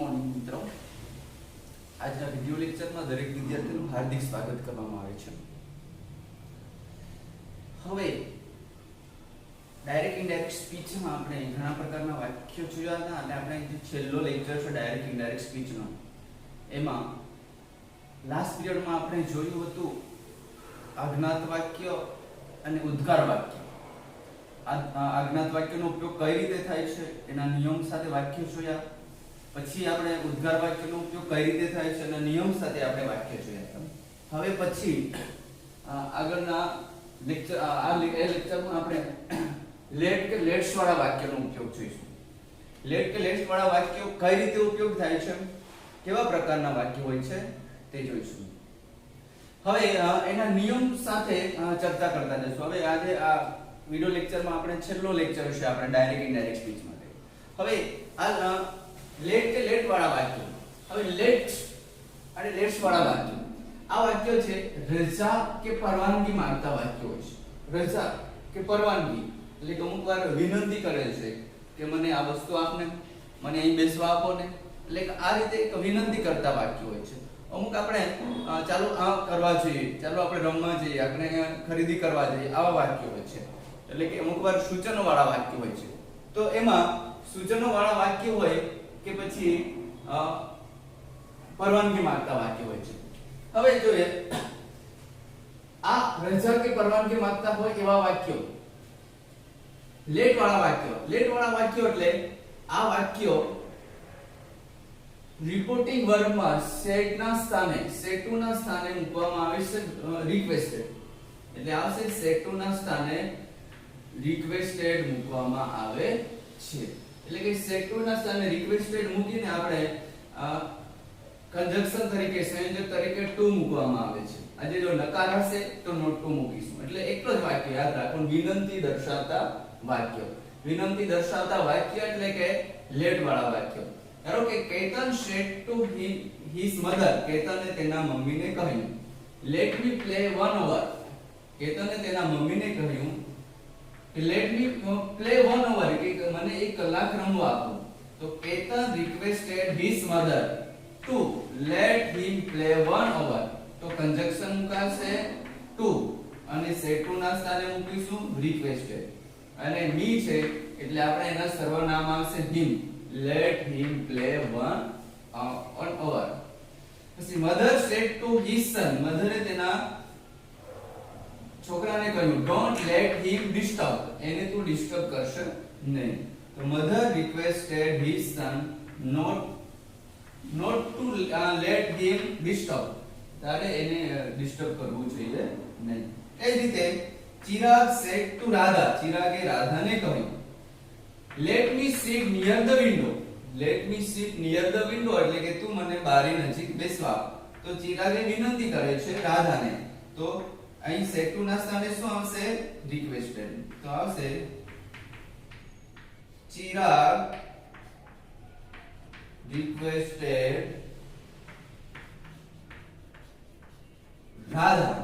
Morning મિત્રો. આજના video લેક્ચરમાં દરેક વિદ્યાર્થીનું હાર્દિક સ્વાગત કરવામાં આવે છે. હવે ડાયરેક્ટ ઇનડાયરેક્ટ સ્પીચમાં આપણે ઘણા પ્રકારના વાક્યો જોયા હતા અને આપણે જે છેલ્લો લેક્ચર છે ડાયરેક્ટ ઇનડાયરેક્ટ સ્પીચનો, એમાં લાસ્ટ પીરિયડમાં આપણે જોયું હતું આજ્ઞાત વાક્ય અને ઉદ્ગાર વાક્ય. આજ્ઞાત વાક્યનો ઉપયોગ કઈ રીતે થાય છે એના નિયમ સાથે વાક્ય જોયા. પછી આપણે ઉદ્ગાર વાક્યનો ઉપયોગ કઈ રીતે થાય છે એના નિયમ સાથે આપણે વાક્ય જોયા. હવે પછી આગળના લેક્ચર લેક્ચરમાં આપણે લેટ કે લેટ્સ વાળા વાક્યનો ઉપયોગ જોઈશું. લેટ કે લેટ્સ વાળા વાક્યો કઈ રીતે ઉપયોગ થાય છે, કેવા પ્રકારના વાક્ય હોય છે તે જોઈશું. હવે એના નિયમ સાથે ચર્ચા કરતા જઈશું. હવે આજે આ વિડિયો લેક્ચરમાં આપણે છેલ્લો લેક્ચર છે આપણે ડાયરેક્ટ ઇનડાયરેક્ટ સ્પીચ માટે. હવે આ લેટ કે લેટ વાળા વાક્યો, હવે લેટ અને લેટ્સ વાળા વાક્યો, આ વાક્યો છે રજા કે પરવાનગી માંગતા વાક્યો હોય છે. રજા કે પરવાનગી એટલે કે અમુક વાર વિનંતી કરે છે કે મને આ વસ્તુ આપને, મને અહીં બેસવા આપો ને, એટલે કે આ રીતે એક વિનંતી કરતા વાક્યો હોય છે. અમુક આપણે ચાલો આ કરવા જોઈએ, ચાલો આપણે રમવા જઈએ, આપણે ખરીદી કરવા જઈએ, આવા વાક્યો હોય છે. એટલે કે અમુક વાર સૂચનો વાળા વાક્ય હોય છે. તો એમાં સૂચનો વાળા વાક્ય હોય કે પછી પરવાનગી માંગતા વાક્ય હોય છે. હવે જોઈએ આ રજા કે પરવાનગી માંગતા હોય એવા વાક્યો, લેટ વાળા વાક્યો. લેટ વાળા વાક્યો એટલે આ વાક્યો રિપોર્ટિંગ વર્બમાં સેટના સ્થાને, સેટુના સ્થાને મૂકવામાં આવે છે રિક્વેસ્ટેડ. એટલે આવશે સેટુના સ્થાને રિક્વેસ્ટેડ મૂકવામાં આવે છે. એટલે કે સેટુના સ્થાને રિક્વેસ્ટેડ મૂકીને આપણે કંજક્શન તરીકે, સંયોજક તરીકે ટુ મૂકવામાં આવે છે. આજે જો નકાર હશે તો નોટ ટુ મૂકીશું. એટલે એટલો જ વાક્ય યાદ રાખો, વિનંતી દર્શાવતા વાક્ય. વિનંતી દર્શાવતા વાક્ય એટલે કે લેટ વાળા વાક્ય. ધારો કે Ketan said to his mother, કેતને તેના મમ્મીને કહ્યું લેટ મી પ્લે 1 hour. કેતને તેના મમ્મીને કહ્યું કે લેટ મી પ્લે 1 hour, કે મને 1 કલાક રમવા આપો. તો Ketan requested his mother two late હિમ પ્લે 1 hour. તો કંજક્શન મુકાશે ટુ અને સેટુ ના સ્થાને મૂકીશું રિક્વેસ્ટેડ. અને મી છે એટલે આપણે એના સર્વનામ આવશે હિમ, let him play 1 hour. પછી mother said to his son, મધરે તેના છોકરાને કહ્યું don't let him disturb, એને તું ડિસ્ટર્બ કરશે નહીં. તો mother requested his son not to let him disturb, તારે એને ડિસ્ટર્બ કરવું જોઈએ નહીં. એ જ રીતે ચિરાગ said to રાધા, ચિરાગે રાધાને કહ્યું let me sit near the window. let me sit near the window એટલે કે તું મને બારી નજીક બેસવા આપ. તો ચિરાગે વિનંતી કરે છે રાધાને. તો અહીં સેટુ ના સ્થાને શું આવશે? રિક્વેસ્ટેડ. તો આવશે ચિરાગ રિક્વેસ્ટેડ રાધા.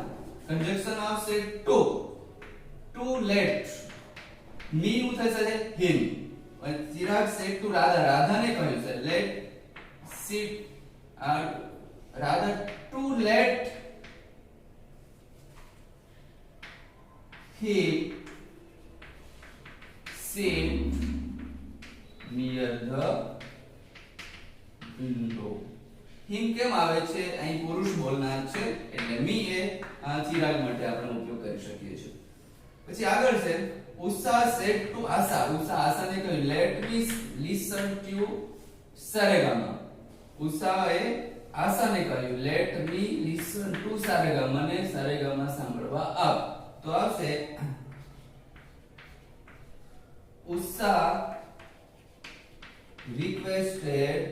કંજક્શન આવશે ટુ, ટુ લેટ. મી નું થશે him. Chirag said to Radha, રાધાને કહ્યું છે let sit Radha to let him sit near the window. him કેમ આવે છે? અહીં પુરુષ બોલનાર છે એટલે મી એ ચિરાગ માટે આપણે ઉપયોગ કરી શકીએ છીએ. પછી આગળ છે ઉષા સેડ ટુ આશા. ઉષા આશાને કહ્યું let me listen to Saregama. ઉષાએ આશાને કહ્યું let me listen to Saregama, મને સારેગામા સાંભળવા આપ. તો આવશે Usha requested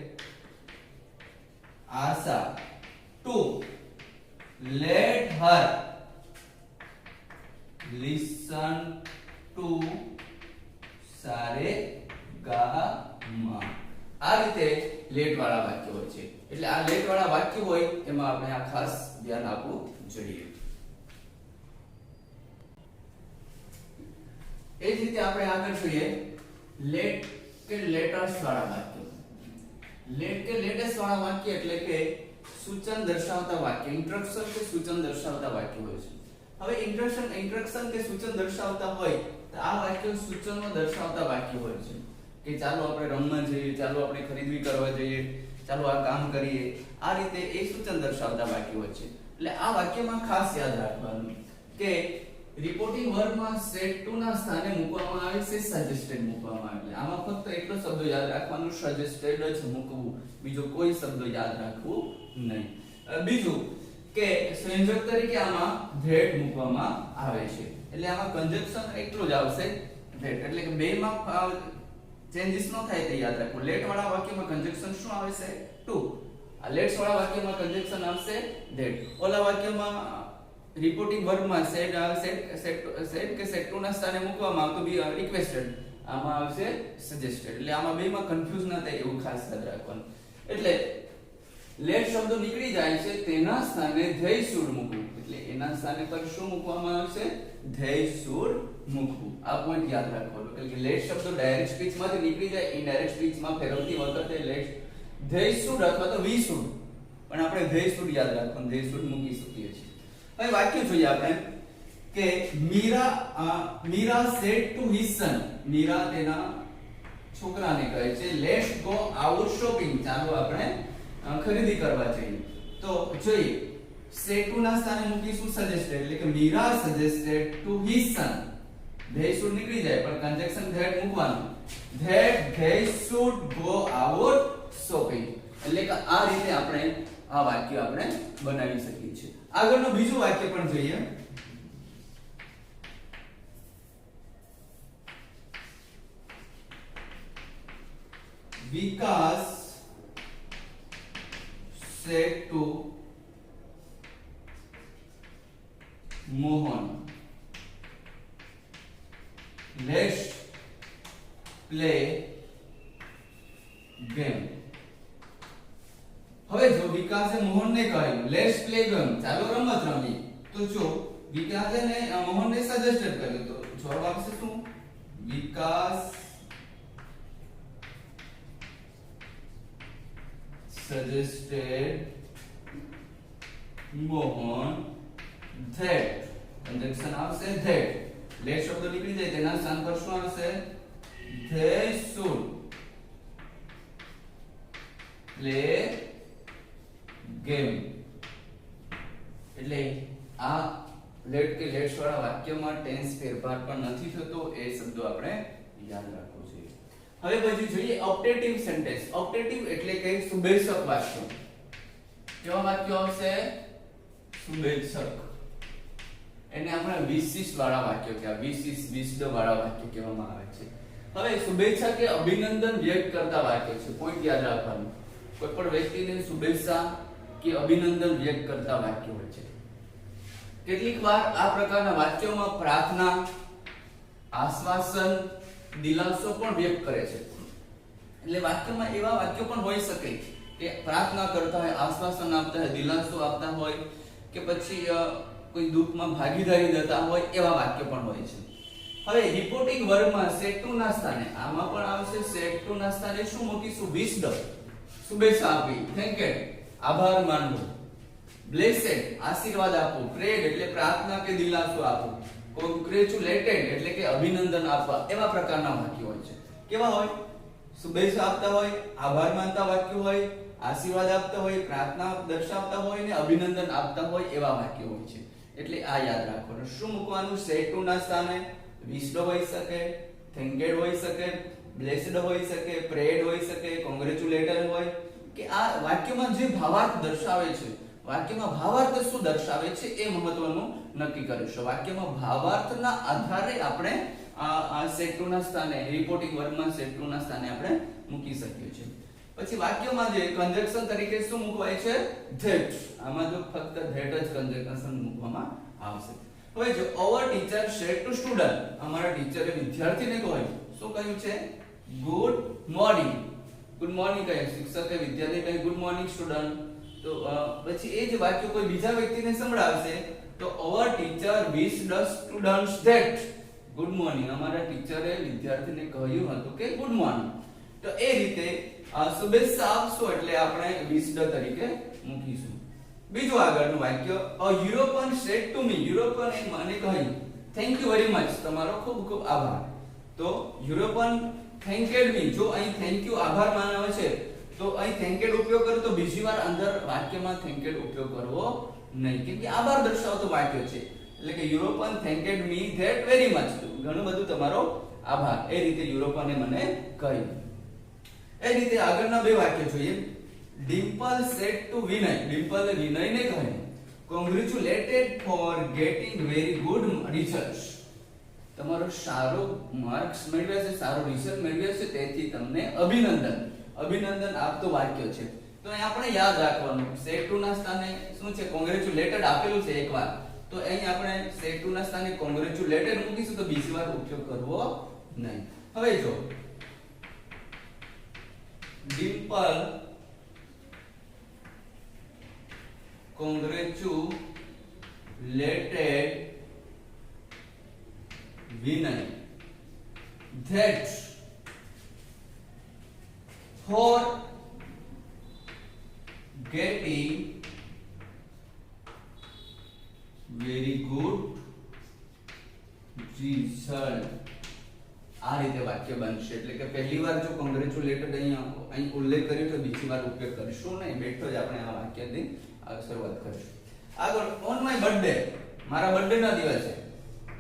Asha to let her listen to Saregama. આ રીતે લેટ વાળા વાક્ય હોય છે. એટલે આ લેટ વાળા વાક્ય હોય એમાં આપણે આ ખાસ ધ્યાન આપવું જોઈએ. એ જ રીતે આપણે આગળ જોઈએ લેટ કે લેટર્સ વાળા વાક્યો. લેટ કે લેટેસ્ટ વાળા વાક્ય એટલે કે સૂચન દર્શાવતા વાક્ય, ઇન્સ્ટ્રક્શન કે સૂચન દર્શાવતા વાક્ય હોય છે. હવે ઇન્સ્ટ્રક્શન કે સૂચન દર્શાવતા હોય તો આ વાક્ય સૂચનો દર્શાવતા વાક્ય હોય છે કે ચાલો આપણે રમવા જઈએ, ચાલો આપણે ખરીદવી કરવા જઈએ, ચાલો આ કામ કરીએ, આ રીતે એ સૂચન દર્શાવતા વાક્ય હોય છે. એટલે આ વાક્યમાં ખાસ યાદ રાખવાનું કે રિપોર્ટિંગ વર્બમાં સેટ ટુ ના સ્થાને મૂકવામાં આવે છે સજેસ્ટેડ મૂકવામાં આવે. આમાં ફક્ત એટલો શબ્દ યાદ રાખવાનું, સજેસ્ટેડ જ મૂકવું, બીજો કોઈ શબ્દ યાદ રાખવું નહીં. બીજું કે સંયોજક તરીકે આમાં ધેટ મૂકવામાં આવે છે. એટલે આમાં કન્જક્શન એટલું જ આવશે ધેટ, એટલે કે બેમાં ચેન્જીસ ન થાય તે યાદ રાખવું. લેટ વાળા વાક્યમાં કન્જક્શન શું આવે છે? ટુ. આ લેટ્સ વાળા વાક્યમાં કન્જક્શન આવશે ધેટ. ઓલા વાક્યમાં રિપોર્ટિંગ વર્બમાં સેટ કે સેટ ટુ ના સ્થાને મૂકવામાં આવતું બી રિક્વેસ્ટેડ, આમાં આવશે સજેસ્ટેડ. એટલે આમાં બેમાં કન્ફ્યુઝ ન થાય એવું ખાસ યાદ રાખવાનું. એટલે લેટ શબ્દ નીકળી જાય છે તેના સ્થાને ધેય શુડ મૂકવું. એટલે એના સ્થાને પર શું મૂકવામાં આવશે? ધેય શુડ મૂકવું. આ પોઈન્ટ યાદ રાખવાનો. એટલે લેટ શબ્દ ડાયરેક્ટ સ્પીચ માંથી નીકળી જાય ઇનડાયરેક્ટ સ્પીચ માં ફેરવતી વખતે લેટ ધેય શુડ અથવા તો વી શુડ, પણ આપણે ધેય શુડ યાદ રાખવાનું, ધેય શુડ મૂકી શકીએ છીએ. હવે વાક્ય જોઈએ આપણે કે Mira said to his son. Mira તેના છોકરાને કહે છે લેટ્સ ગો આઉટ શોપિંગ, ચાલો આપણે ખરીદી કરવા જઈએ. તો જોઈએ સેડ ટુ ના સ્થાને મૂકીશું સજેસ્ટેડ, એટલે કે Mira suggested to his son. They should નીકળી જાય પણ કન્જક્શન ધેટ મૂકવાનું. That they should go out shopping. એટલે કે આ રીતે આપણે આ વાક્ય આપણે બનાવી શકીએ છીએ. આગળનું બીજું વાક્ય પણ જોઈએ. વિકાસ said to Mohan, let's play game. હવે જો વિકાસે મોહનને કહ્યું લેટ્સ પ્લે ગેમ, ચાલો રમત રમીએ, તો જો વિકાસે ને મોહનને સજેસ્ટેડ કર્યું તો જવાબ આવશે શું? વિકાસ suggested Mohan that. કન્જક્શન આવશે that. લેટ શબ્દ નીકળી જાય તેના સ્થાન પર શું આવશે? they should play game. એટલે આ લેટ કે લેટ્સ વાળા વાક્યમાં ટેન્સ ફેરફાર પણ નથી થતો, એ શબ્દો આપણે યાદ રાખવું જોઈએ. હવે પછી જોઈએ ઓપ્ટેટિવ સેન્ટેન્સ. ઓપ્ટેટિવ એટલે કે શુભેચ્છક વાક્ય. કેવા વાક્યો આવશે? શુભેચ્છક. એને આપણે વિશિષ્ટ વાળા વાક્યો કહેવાય, વિશિષ્ટ વાળા વાક્ય કહેવામાં આવે છે. હવે શુભેચ્છા કે અભિનંદન વ્યક્ત કરતા વાક્ય છે. પોઈન્ટ યાદ રાખવાનું. કોઈ પણ વ્યક્તિને શુભેચ્છા કે અભિનંદન વ્યક્ત કરતા વાક્ય હોય છે. કેટલીક વાર આ પ્રકારના વાક્યોમાં પ્રાર્થના, આશ્વાસન, દિલાસો પણ વ્યક્ત કરે છે. એટલે વાક્યમાં એવા વાક્યો પણ હોઈ શકે કે પ્રાર્થના કરતા હોય, આશ્વાસન આપતા હોય, દિલાસો આપતા હોય કે પછી કોઈ દુઃખમાં ભાગીદારી દેતા હોય, એવા વાક્ય પણ હોય છે. હવે રિપોર્ટિંગ વર્બમાં સેટ ટુ ના સ્થાને, આમાં પણ આવશે સેટ ટુ ના સ્થાને શું મૂકીશું? વિશડમ, શુભેચ્છા આપવી, થેન્કેડ, આભાર માનવો, બ્લેસેડ, આશીર્વાદ આપવો, પ્રેડ એટલે પ્રાર્થના કે દિલાસો આપવો, કોંગ્રેચ્યુલેટેડ એટલે કે અભિનંદન આપવા, એવા પ્રકારના વાક્યો હોય છે. કેવા હોય? શુભેચ્છા આપતા હોય, આભાર માનતા વાક્યો હોય, આશીર્વાદ આપતા હોય, પ્રાર્થના દર્શાવતા હોય ને અભિનંદન આપતા હોય, એવા વાક્યો હોય છે. એટલે આ યાદ રાખવાનું. શું મૂકવાનું? સેટ ટુ ના સ્થાને વિશ્ડ હોઈ શકે, થેન્કેડ હોઈ શકે, બ્લેસ્ડ હોઈ શકે, પ્રેડ હોઈ શકે, કોંગ્રેચ્યુલેટેડ હોય. કે આ વાક્યમાં જે ભાવાર્થ દર્શાવે છે, વાક્યમાં ભાવાર્થ શું દર્શાવે છે એ મહત્વનું નક્કી કરીશું. વાક્યમાં ભાવાર્થના આધારે આપણે આ સેટ ટુ ના સ્થાને, રિપોર્ટિંગ વર્બમાં સેટ ટુ ના સ્થાને આપણે મૂકી શકીએ છીએ. પછી વાક્યમાં જે કન્જક્શન તરીકે શું મૂકવાય છે? ધેટ. આમાં તો ફક્ત ધેટ જ કન્જક્શન મૂકવામાં આવશે. હવે જો our teacher said to student, અમારા ટીચરે વિદ્યાર્થીને કહ્યું, શું કહ્યું છે? Good morning. ગુડ મોર્નિંગ કહે શિક્ષકે વિદ્યાર્થીને કહ્યું ગુડ મોર્નિંગ સ્ટુડન્ટ. તો પછી એ જ વાક્ય કોઈ બીજા વ્યક્તિને સંભળાવશે તો our teacher વિશ્ડ students that good morning. અમારા ટીચરે વિદ્યાર્થીને કહ્યું હતું કે ગુડ મોર્નિંગ. તો એ રીતે શુભેચ્છા આપશો એટલે આપણે વિશ્ડ તરીકે મૂકીશું. બીજું આગળનું વાક્ય, a European said to me, European એ મને કહ્યું થેન્ક યુ વેરી મચ, તમારો ખૂબ ખૂબ આભાર. તો યુરોપિયન થેન્કેડ મી, જો અહીં થેન્ક યુ આભાર માનવો છે તો અહીં થેન્કેડ ઉપયોગ કરો તો બીજી વાર અંદર વાક્યમાં થેન્કેડ ઉપયોગ કરવો નહીં, કેમ કે આભાર દર્શાવતો વાક્ય છે. એટલે કે European thanked me that very much, ઘણું બધું તમારો આભાર, એ રીતે યુરોપિયને મને કહ્યું. એ રીતે આગળના બે વાક્ય જોઈએ. ડિમ્પલ સેડ ટુ વિનય, ડિમ્પલ વિનયને કહ્યું congratulated for getting very good results, તમારો સારો માર્ક્સ મેળવ્યા છે, સારો રિઝલ્ટ મેળવ્યા છે તેથી તમને અભિનંદન. અભિનંદન આપતો વાક્ય છે. તો અહીં આપણે યાદ રાખવાનું, સેડ ટુ ના સ્થાને શું છે, કોંગ્રેચ્યુલેટેડ આપેલું છે એકવાર, તો અહીં આપણે સેડ ટુ ના સ્થાને કોંગ્રેચ્યુલેટેડ મૂકીશું તો બીજી વાર ઉપયોગ કરવો નહીં. હવે જો Dimple congratulated Vinay that for getting very good result. આ રીતે વાક્ય બનશે. એટલે કે પહેલી વાર જો કોંગ્રેચ્યુલેટેડ અહીં ઉલ્લેખ કર્યો તો બીજી વાર ઉપયોગ કરીશું નહીં, બેઠો જ આપણે આ વાક્યની શરૂઆત કરીશું. આગળ, ઓન માય બર્થડે, મારા બર્થડે ના દિવસે,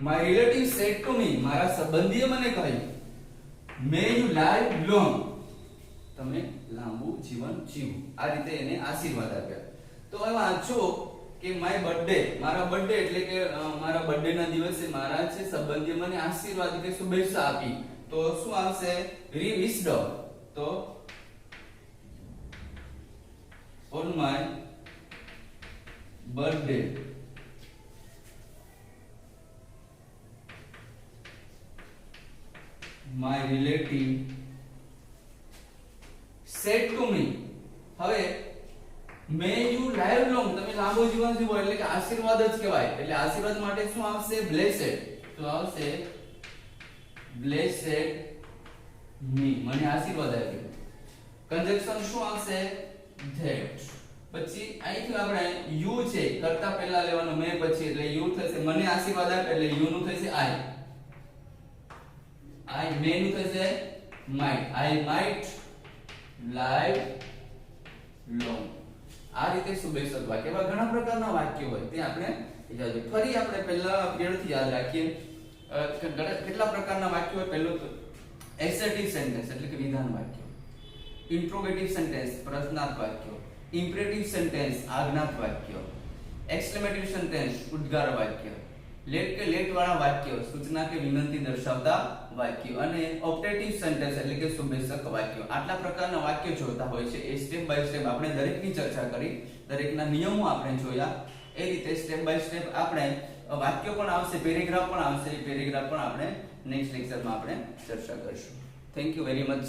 માય રિલેટિવ સેડ ટુ મી, મારા સંબંધીએ મને કહ્યું મે યુ લાઈવ લોંગ, તમે લાંબુ જીવન જીવો. આ રીતે એને આશીર્વાદ આપ્યા. તો હવે વાંચો કે માય બર્થડે, મારા બર્થડે એટલે કે મારા બર્થડે ના દિવસે મારા છે સંબંધીએ મને આશીર્વાદ કે શુભેચ્છા આપી, તો શું આવશે, વિશ્ડ. તો on my birthday my relative said to me, હવે may you live long, તમે લાંબુ જીવન જીવો એટલે કે આશીર્વાદ જ કહેવાય. એટલે આશીર્વાદ માટે શું આવશે, blessed. તો આવશે blessed me, મને આશીર્વાદ આપ્યો. કંજક્શન શું આવશે, that. પછી અહીંથી આપણે યુ છે કરતા પહેલા લેવાનું, મે પછી, એટલે યુ થશે મને આશીર્વાદ આપે એટલે યુ નું થશે આઈ, મે નું થશે માઈટ, આઈ માઈટ લાઈવ લોંગ. આ રીતે શુભેચ્છક વાક્ય. એવા ઘણા પ્રકારના વાક્યો હોય તે આપણે ફરી આપણે પહેલા પીરિયડથી યાદ રાખીએ. કેટલા પ્રકારના વાક્યો હોય. પહેલું તો એસર્ટિવ સેન્ટેન્સ એટલે કે વિધાન વાક્ય, ઇન્ટ્રોગેટિવ સેન્ટેન્સ પ્રશ્નાર્થ વાક્યો, ઇમ્પરેટિવ સેન્ટેન્સ આજ્ઞાર્થ વાક્ય, એક્સક્લેમેટિવ સેન્ટેન્સ ઉદ્ગાર વાક્ય, લેટ કે લેટ વાળા વાક્યો સૂચના કે વિનંતી દર્શાવતા વાક્યો, અને ઓપ્ટેટિવ સેન્ટેન્સ એટલે કે શુભેચ્છક વાક્યો. આટલા પ્રકારના વાક્યો જોતા હોય છે. એ સ્ટેપ બાય સ્ટેપ આપણે દરેકની ચર્ચા કરી, દરેકના નિયમો આપણે જોયા. એ રીતે સ્ટેપ બાય સ્ટેપ આપણે વાક્યો પણ આવશે, પેરેગ્રાફ પણ આવશે. એ પેરેગ્રાફ પણ આપણે નેક્સ્ટ લેક્ચરમાં આપણે ચર્ચા કરીશું. Thank you very much.